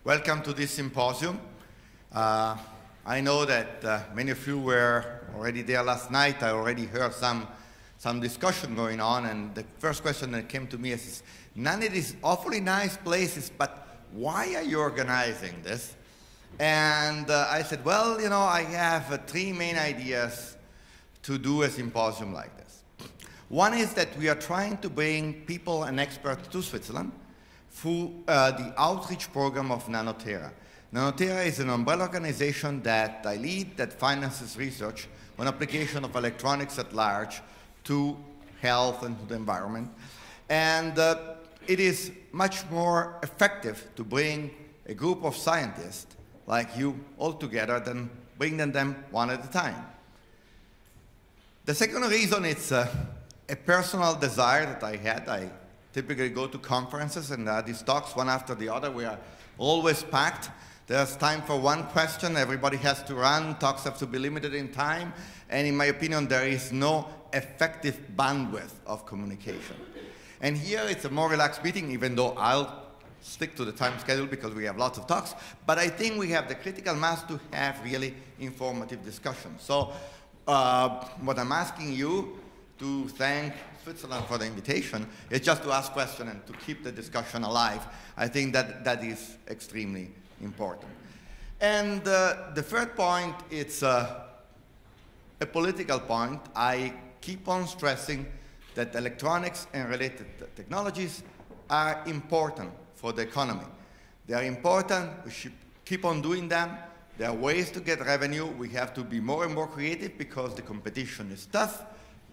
Welcome to this symposium. I know that many of you were already there last night. I already heard some discussion going on, and the first question that came to me is, none of these awfully nice places, but why are you organizing this? And I said, well, you know, I have three main ideas to do a symposium like this. One is that we are trying to bring people and experts to Switzerland through the outreach program of Nano-Tera. Nano-Tera is an umbrella organization that I lead that finances research on application of electronics at large to health and to the environment. And it is much more effective to bring a group of scientists like you all together than bringing them one at a time. The second reason is a personal desire that I had. I typically go to conferences and these talks one after the other. We are always packed. There's time for one question. Everybody has to run. Talks have to be limited in time. And in my opinion, there is no effective bandwidth of communication. And here it's a more relaxed meeting, even though I'll stick to the time schedule because we have lots of talks. But I think we have the critical mass to have really informative discussions. So what I'm asking you to thank Switzerland for the invitation is just to ask questions and to keep the discussion alive. I think that is extremely important. And the third point, it's a political point. I keep on stressing that electronics and related technologies are important for the economy. They are important. We should keep on doing them. There are ways to get revenue. We have to be more and more creative because the competition is tough,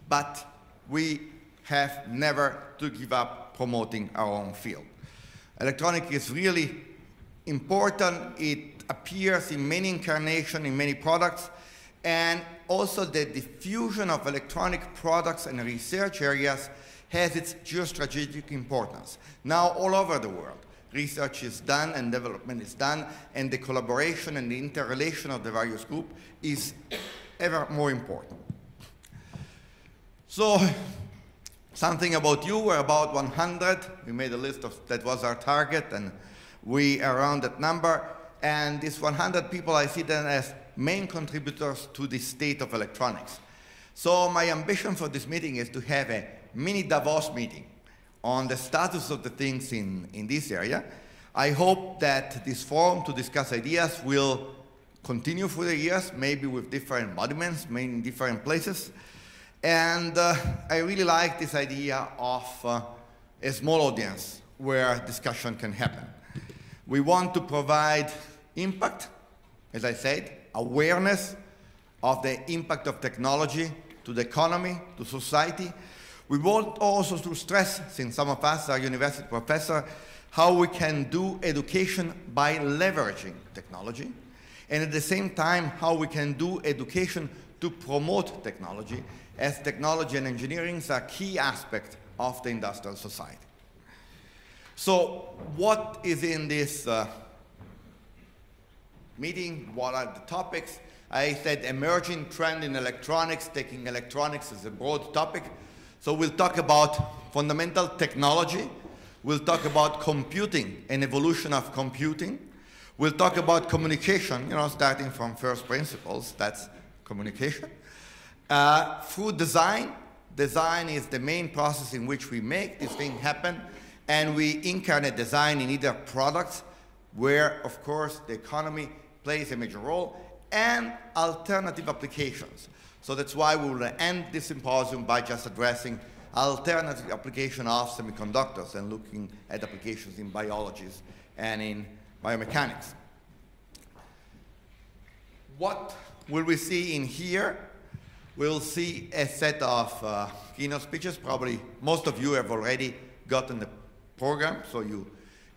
but we have never to give up promoting our own field. Electronics is really important. It appears in many incarnations, in many products, and also the diffusion of electronic products and research areas has its geostrategic importance. Now all over the world, research is done and development is done, and the collaboration and the interrelation of the various groups is ever more important. So, something about you, we're about 100. We made a list of, that was our target, and we are around that number. And these 100 people, I see them as main contributors to the state of electronics. So my ambition for this meeting is to have a mini Davos meeting on the status of the things in this area. I hope that this forum to discuss ideas will continue for the years, maybe with different embodiments, maybe in different places. And I really like this idea of a small audience where discussion can happen. We want to provide impact, as I said, awareness of the impact of technology to the economy, to society. We want also to stress, since some of us are university professors, how we can do education by leveraging technology, and at the same time, how we can do education to promote technology, as technology and engineering are key aspects of the industrial society. So what is in this meeting? What are the topics? I said emerging trend in electronics, taking electronics as a broad topic. So we'll talk about fundamental technology. We'll talk about computing and evolution of computing. We'll talk about communication, you know, starting from first principles, that's communication. Through design. Design is the main process in which we make this thing happen, and we incarnate design in either products, where, of course, the economy plays a major role, and alternative applications. So that's why we will end this symposium by just addressing alternative application of semiconductors and looking at applications in biologies and in biomechanics. What will we see in here? We'll see a set of keynote speeches. Probably most of you have already gotten the program, so you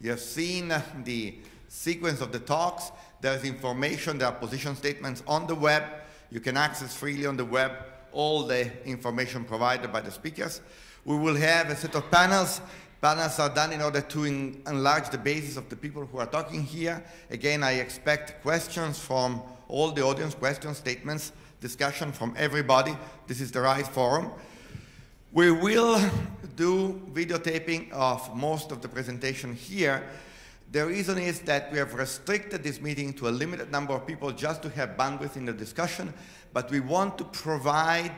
have seen the sequence of the talks. There's information, there are position statements on the web. You can access freely on the web all the information provided by the speakers. We will have a set of panels. Panels are done in order to enlarge the basis of the people who are talking here. Again, I expect questions from all the audience, questions, statements, discussion from everybody. This is the right forum. We will do videotaping of most of the presentation here. The reason is that we have restricted this meeting to a limited number of people just to have bandwidth in the discussion, but we want to provide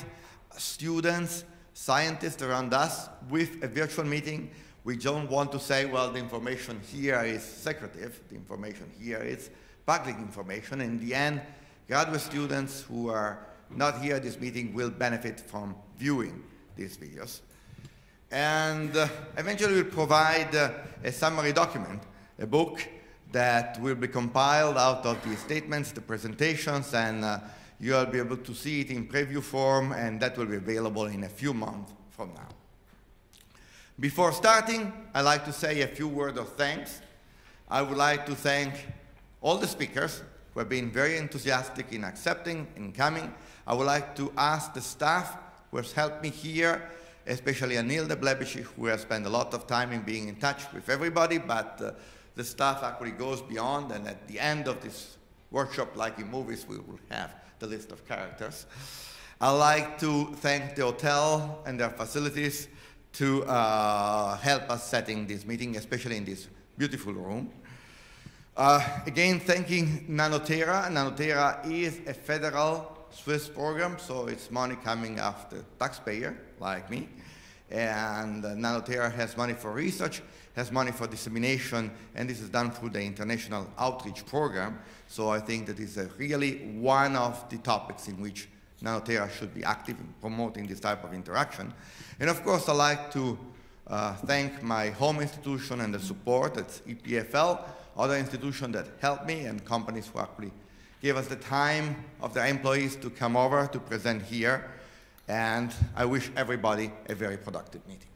students, scientists around us with a virtual meeting. We don't want to say, well, the information here is secretive, the information here is public information. In the end, graduate students who are not here at this meeting will benefit from viewing these videos. And eventually we'll provide a summary document, a book that will be compiled out of the statements, the presentations, and you'll be able to see it in preview form, and that will be available in a few months from now. Before starting, I'd like to say a few words of thanks. I would like to thank all the speakers who have been very enthusiastic in accepting, in coming. I would like to ask the staff who has helped me here, especially Anil Deblebici, who has spent a lot of time in being in touch with everybody, but the staff actually goes beyond, and at the end of this workshop, like in movies, we will have the list of characters. I'd like to thank the hotel and their facilities to help us setting this meeting, especially in this beautiful room. Again, thanking Nano-Tera. Nano-Tera is a federal Swiss program, so it's money coming after taxpayer, like me. And Nano-Tera has money for research, has money for dissemination, and this is done through the International Outreach Program. So I think that is really one of the topics in which Nano-Tera should be active in promoting this type of interaction. And of course, I'd like to thank my home institution and the support, that's EPFL, other institutions that helped me, and companies who actually gave us the time of their employees to come over to present here. And I wish everybody a very productive meeting.